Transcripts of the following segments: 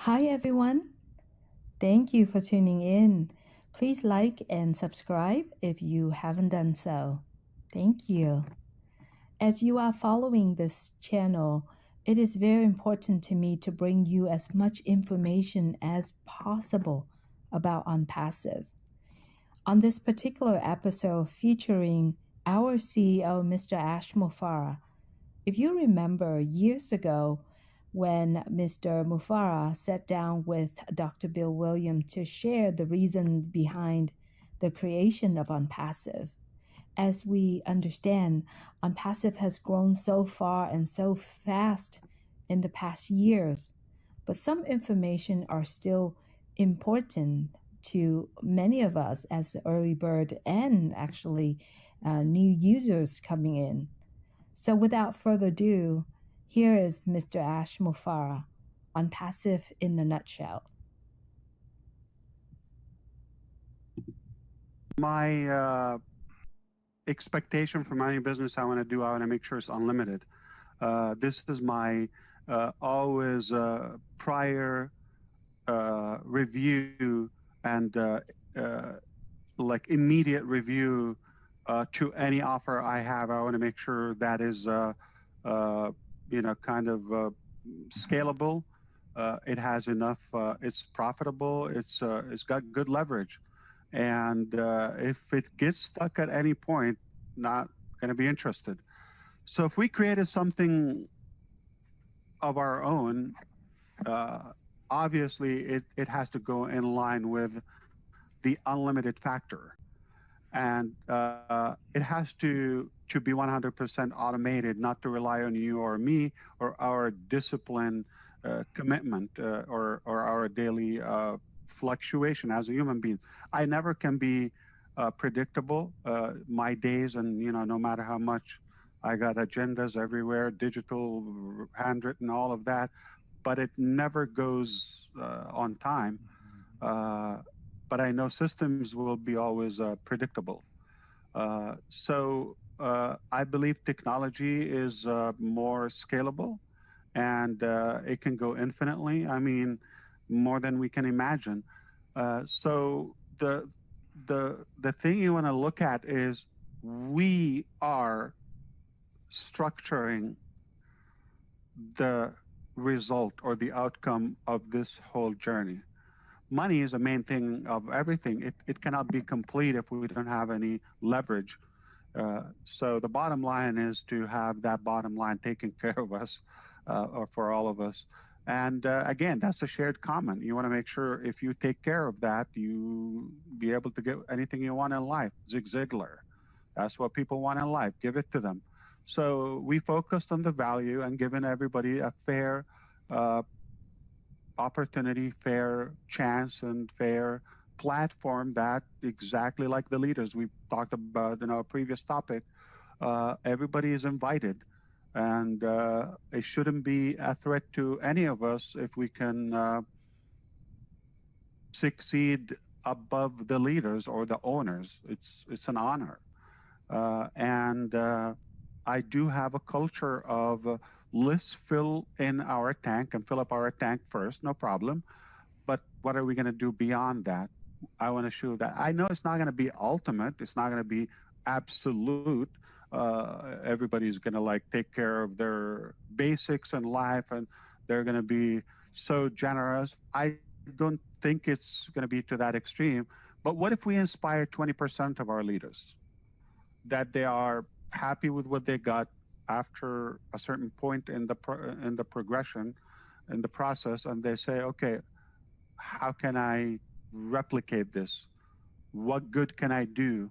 Hi, everyone. Thank you for tuning in. Please like and subscribe if you haven't done so. Thank you. As you are following this channel, it is very important to me to bring you as much information as possible about OnPassive. On this particular episode featuring our CEO, Mr. Ash Mufarah, if you remember years ago when Mr. Mufarah sat down with Dr. Bill Williams to share the reason behind the creation of OnPassive, as we understand, OnPassive has grown so far and so fast in the past years, but some information are still important to many of us as early bird and actually new users coming in. So without further ado, here is Mr. Ash Mufarah on Passive in the Nutshell. My expectation from any business I want to do, I want to make sure it's unlimited. This is my always prior review and like immediate review to any offer I have. I want to make sure that is, kind of scalable. It has enough. It's profitable. It's got good leverage, and if it gets stuck at any point, not going to be interested. So if we created something of our own, uh, obviously it has to go in line with the unlimited factor, and it has to be 100% automated, not to rely on you or me or our discipline, commitment, or our daily fluctuation as a human being. I never can be predictable. My days, and no matter how much I got agendas everywhere, digital, handwritten, all of that, but it never goes on time. Uh, but I know systems will be always predictable. So I believe technology is more scalable, and it can go infinitely. I mean, more than we can imagine. So the thing you want to look at is we are structuring the result or the outcome of this whole journey. Money is the main thing of everything. It cannot be complete if we don't have any leverage. So the bottom line is to have that bottom line taken care of us, or for all of us. And again, that's a shared common. You want to make sure if you take care of that, you be able to get anything you want in life. Zig Ziglar, that's what people want in life. Give it to them. So we focused on the value and given everybody a fair uh, opportunity, fair chance, and fair platform that exactly like the leaders we talked about in our previous topic, everybody is invited. And it shouldn't be a threat to any of us if we can succeed above the leaders or the owners. It's an honor. And I do have a culture of let's fill in our tank and fill up our tank first, no problem. But what are we going to do beyond that? I want to show that. I know it's not going to be ultimate. It's not going to be absolute. Everybody's going to like take care of their basics in life, and they're going to be so generous. I don't think it's going to be to that extreme. But what if we inspire 20% of our leaders that they are happy with what they got after a certain point in the progression, in the process, and they say, okay, how can I replicate this? What good can I do?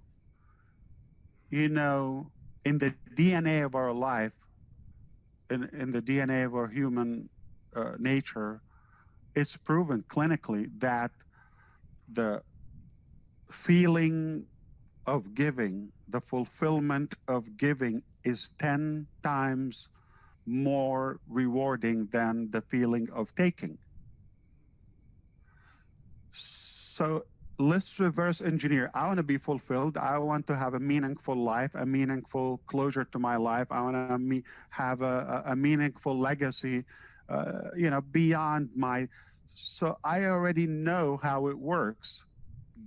You know, in the DNA of our life, in the DNA of our human nature, it's proven clinically that the feeling of giving, the fulfillment of giving, is 10 times more rewarding than the feeling of taking. So let's reverse engineer. I want to be fulfilled. I want to have a meaningful life, a meaningful closure to my life. I want to have a meaningful legacy, beyond my So I already know how it works.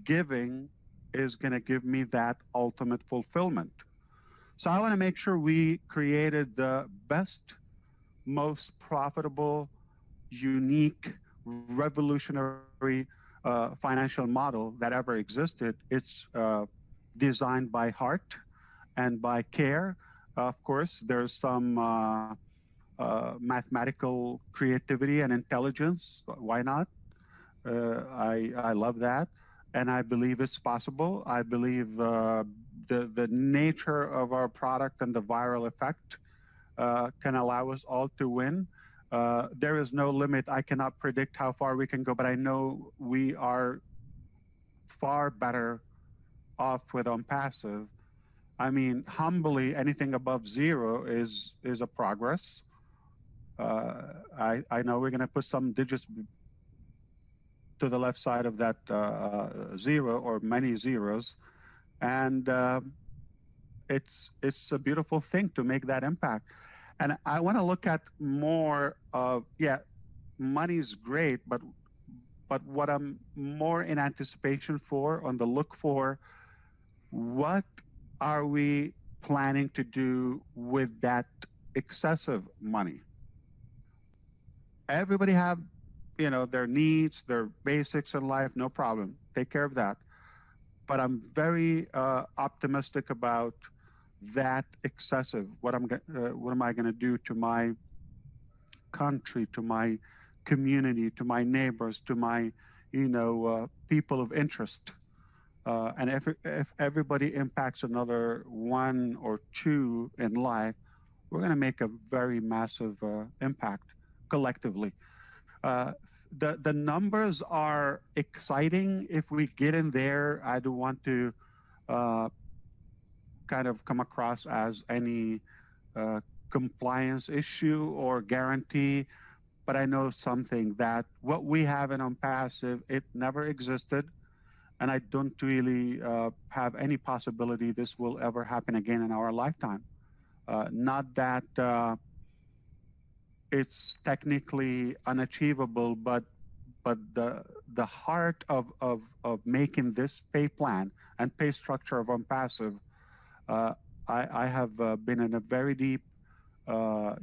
Giving is going to give me that ultimate fulfillment. So I want to make sure we created the best, most profitable, unique, revolutionary financial model that ever existed. It's designed by heart and by care. Of course, there's some mathematical creativity and intelligence. Why not? I love that, and I believe it's possible. I believe the nature of our product and the viral effect can allow us all to win. There is no limit. I cannot predict how far we can go, but I know we are far better off with on passive. I mean, humbly, anything above zero is a progress. I know we're going to put some digits to the left side of that zero or many zeros, and it's a beautiful thing to make that impact. And I want to look at more of, yeah, money's great, but what I'm more in anticipation for, on the look for, what are we planning to do with that excessive money? Everybody have, their needs, their basics in life, no problem. Take care of that. But I'm very optimistic about that excessive. What am I going to do to my country, to my community, to my neighbors, to my, people of interest? And if everybody impacts another one or two in life, we're going to make a very massive impact collectively. Uh, the numbers are exciting. If we get in there, I don't want to uh, kind of come across as any uh, compliance issue or guarantee, but I know something that what we have in on passive, it never existed, and I don't really have any possibility this will ever happen again in our lifetime. Not that it's technically unachievable, but the heart of making this pay plan and pay structure of on passive, uh, I have been in a very deep, um,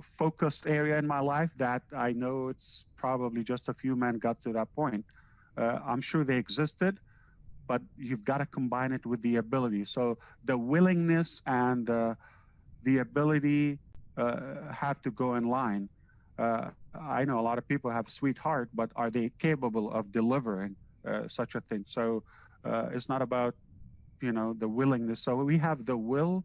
focused area in my life that I know it's probably just a few men got to that point. I'm sure they existed, but you've got to combine it with the ability. So the willingness and the ability have to go in line. I know a lot of people have sweet heart, but are they capable of delivering such a thing? So it's not about the willingness. So we have the will,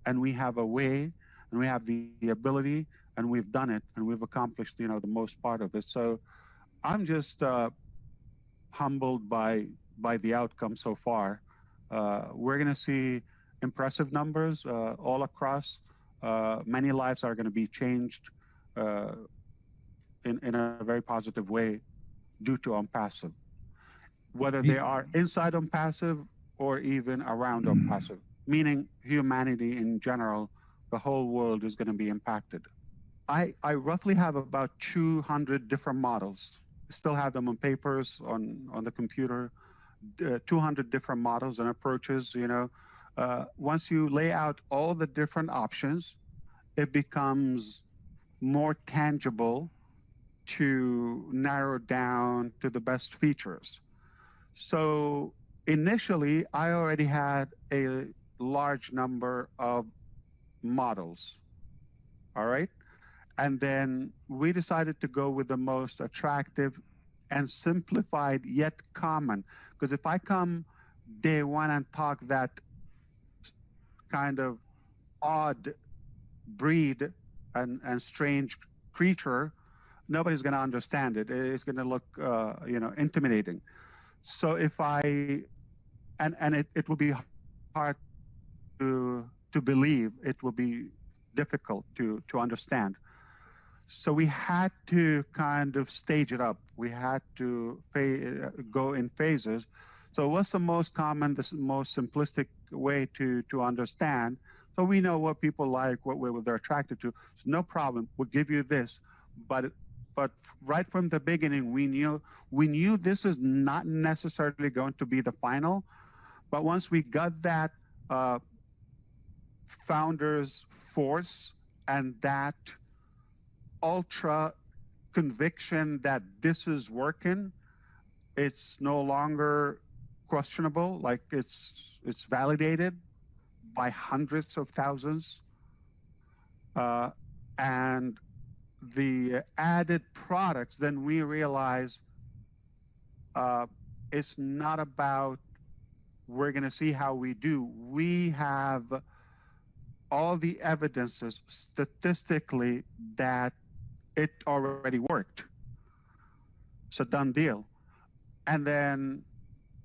and we have a way, and we have the ability, and we've done it, and we've accomplished the most part of it. So I'm just humbled by the outcome so far. We're going to see impressive numbers all across. Many lives are going to be changed uh, in a very positive way due to on passive, whether they are inside on passive or even around on passive, meaning humanity in general, the whole world is going to be impacted. I roughly have about 200 different models. Still have them on papers, on the computer, 200 different models and approaches. Once you lay out all the different options, it becomes more tangible to narrow down to the best features. So initially, I already had a large number of models. All right. And then we decided to go with the most attractive and simplified yet common. Because if I come day one and talk that kind of odd breed and strange creature, nobody's going to understand it. It's going to look, intimidating. So if it will be hard to believe, it will be difficult to understand. So we had to kind of stage it up. We had to go in phases. So what's the most common, the most simplistic way to understand? So we know what people like, what they're attracted to. So no problem. We'll give you this. But but right from the beginning, we knew this is not necessarily going to be the final. But once we got that uh, founder's force and that ultra conviction that this is working, it's no longer questionable. Like it's validated by hundreds of thousands, uh, and the added products. Then we realize uh, it's not about we're going to see how we do. We have all the evidences statistically that it already worked. It's a done deal. And then,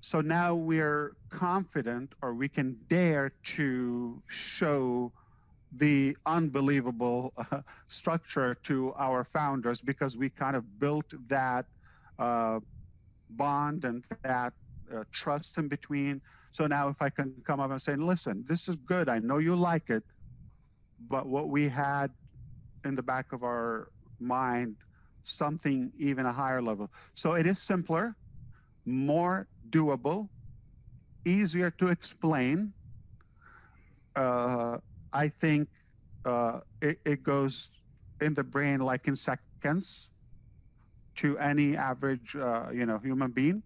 so now we're confident, or we can dare to show the unbelievable structure to our founders, because we kind of built that uh, bond and that trust in between. So now if I can come up and say, listen, this is good, I know you like it, but what we had in the back of our mind, something even a higher level. So it is simpler, more doable, easier to explain. I think it goes in the brain like in seconds to any average human being,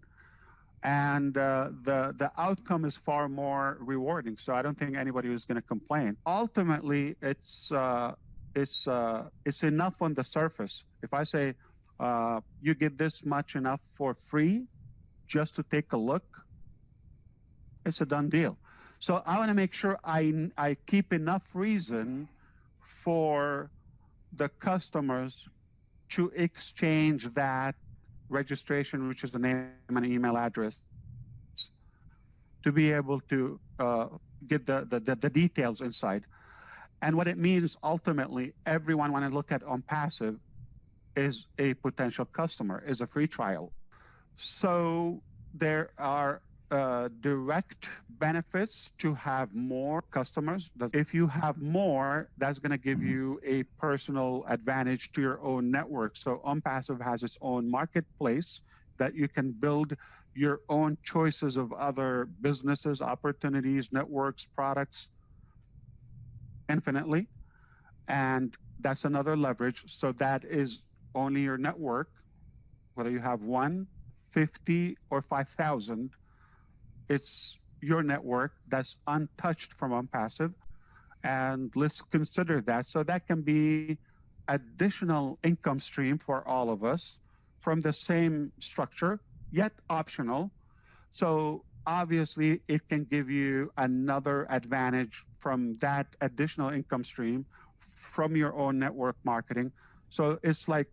and the outcome is far more rewarding. So I don't think anybody is going to complain. Ultimately, it's enough on the surface. If I say you get this much enough for free, just to take a look, it's a done deal. So I want to make sure I keep enough reason for the customers to exchange that registration, which is the name and email address, to be able to get the details inside. And what it means ultimately, everyone when I look at OnPassive is a potential customer, is a free trial. So there are direct benefits to have more customers. If you have more, that's going to give you a personal advantage to your own network. So OnPassive has its own marketplace that you can build your own choices of other businesses, opportunities, networks, products infinitely. And that's another leverage. So that is only your network, whether you have 150 or 5,000, it's your network that's untouched from OnPassive. And let's consider that. So that can be additional income stream for all of us from the same structure, yet optional. So obviously it can give you another advantage from that additional income stream from your own network marketing. So it's like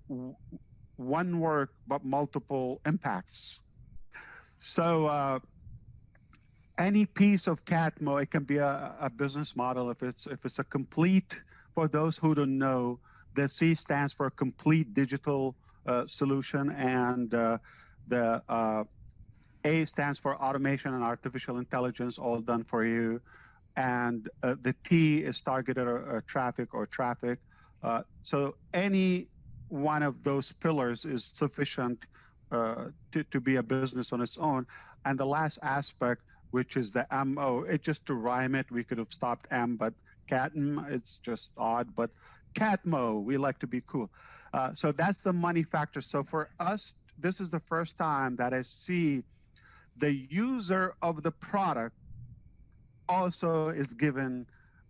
one work, but multiple impacts. So any piece of Catmo, it can be a business model. If it's a complete, for those who don't know, the C stands for complete digital solution, and the A stands for automation and artificial intelligence, all done for you. And the T is targeted traffic or traffic. So any one of those pillars is sufficient to be a business on its own. And the last aspect, which is the MO, just to rhyme it, we could have stopped M, but Catm, it's just odd, but Catmo, we like to be cool. So that's the money factor. So for us, this is the first time that I see the user of the product also is given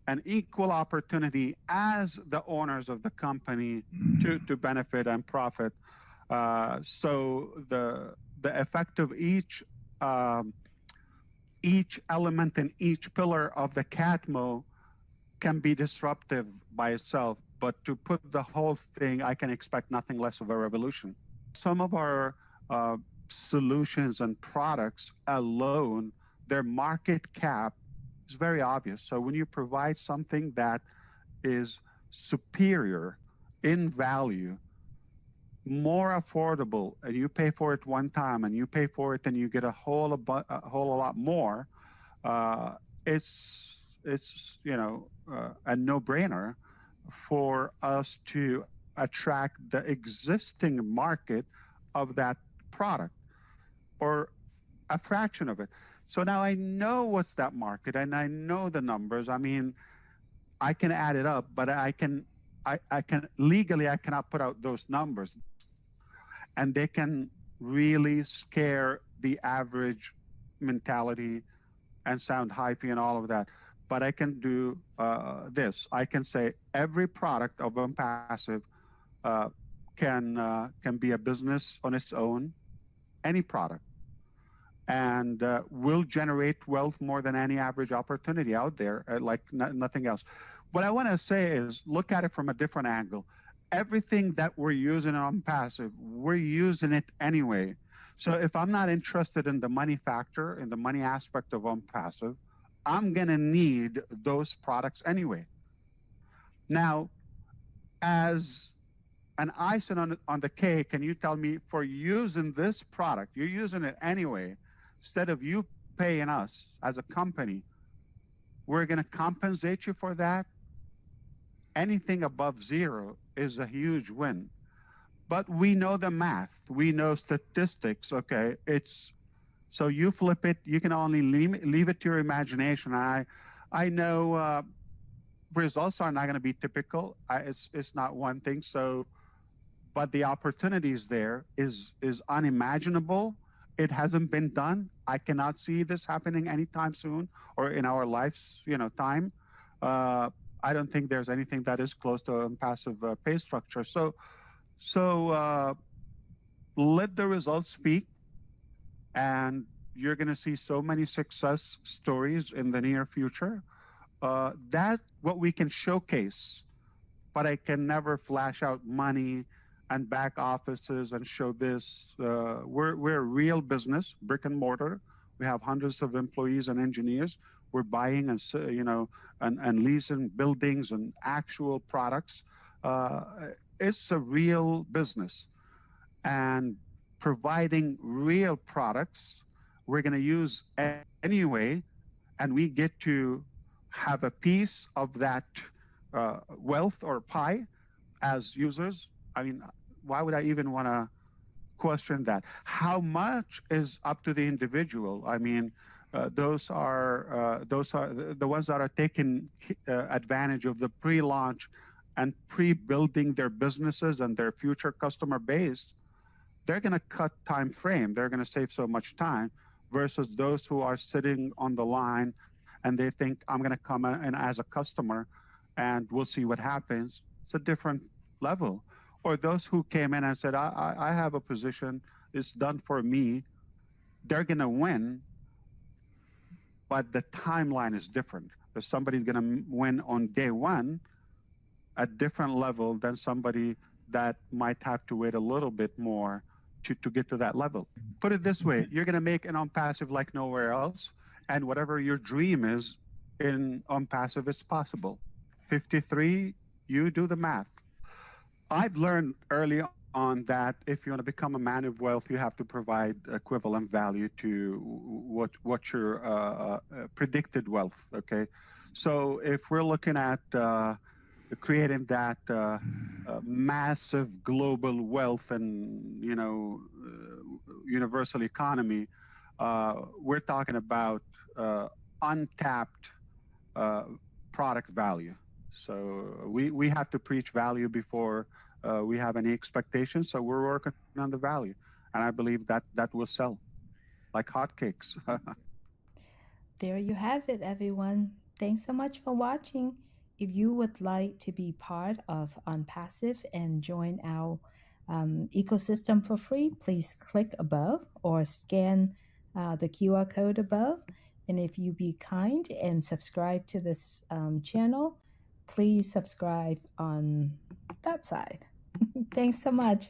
an equal opportunity as the owners of the company to benefit and profit. So the effect of each element and each pillar of the Catmo can be disruptive by itself, but to put the whole thing, I can expect nothing less of a revolution. Some of our solutions and products alone, their market cap is very obvious. So when you provide something that is superior in value, more affordable, and you pay for it one time, and you pay for it, and you get a whole lot more. It's it's a no-brainer for us to attract the existing market of that product or a fraction of it. So now I know what's that market and I know the numbers. I mean, I can add it up, but I can legally I cannot put out those numbers, and they can really scare the average mentality and sound hypey and all of that. But I can do this. I can say every product of Unpassive uh, can be a business on its own, any product, and will generate wealth more than any average opportunity out there, like nothing else. What I want to say is look at it from a different angle. Everything that we're using on passive, we're using it anyway. So if I'm not interested in the money factor, in the money aspect of Unpassive, I'm going to need those products anyway. Now, as an icing on the cake, can you tell me for using this product, you're using it anyway, instead of you paying us as a company, we're going to compensate you for that? Anything above zero is a huge win. But we know the math, we know statistics. Okay, it's so you flip it. You can only leave it to your imagination. I know results are not going to be typical. It's not one thing. So, but the opportunities there is unimaginable. It hasn't been done. I cannot see this happening anytime soon or in our life's time. Uh, I don't think there's anything that is close to a passive pay structure. So let the results speak, and you're going to see so many success stories in the near future. That what we can showcase, but I can never flash out money and back offices and show this. We're a real business, brick and mortar. We have hundreds of employees and engineers. We're buying and leasing buildings and actual products. Uh, it's a real business, and providing real products we're going to use anyway, and we get to have a piece of that wealth or pie as users. I mean, why would I even want to question that? How much is up to the individual. I mean, those are the ones that are taking advantage of the pre-launch and pre-building their businesses and their future customer base. They're going to cut time frame. They're going to save so much time versus those who are sitting on the line and they think I'm going to come in as a customer and we'll see what happens. It's a different level. Or those who came in and said, I have a position, it's done for me. They're going to win, but the timeline is different. Because somebody's going to win on day one at different level than somebody that might have to wait a little bit more to get to that level. Put it this way, you're going to make an Unpassive like nowhere else, and whatever your dream is in Unpassive, it's possible. 53, you do the math. I've learned early on that if you want to become a man of wealth, you have to provide equivalent value to what your predicted wealth. Okay, so if we're looking at creating that massive global wealth and universal economy, we're talking about untapped product value. So we have to preach value before we have any expectations. So we're working on the value, and I believe that will sell like hotcakes. There you have it, everyone. Thanks so much for watching. If you would like to be part of Unpassive and join our ecosystem for free, please click above or scan the QR code above. And if you be kind and subscribe to this channel, please subscribe on that side. Thanks so much.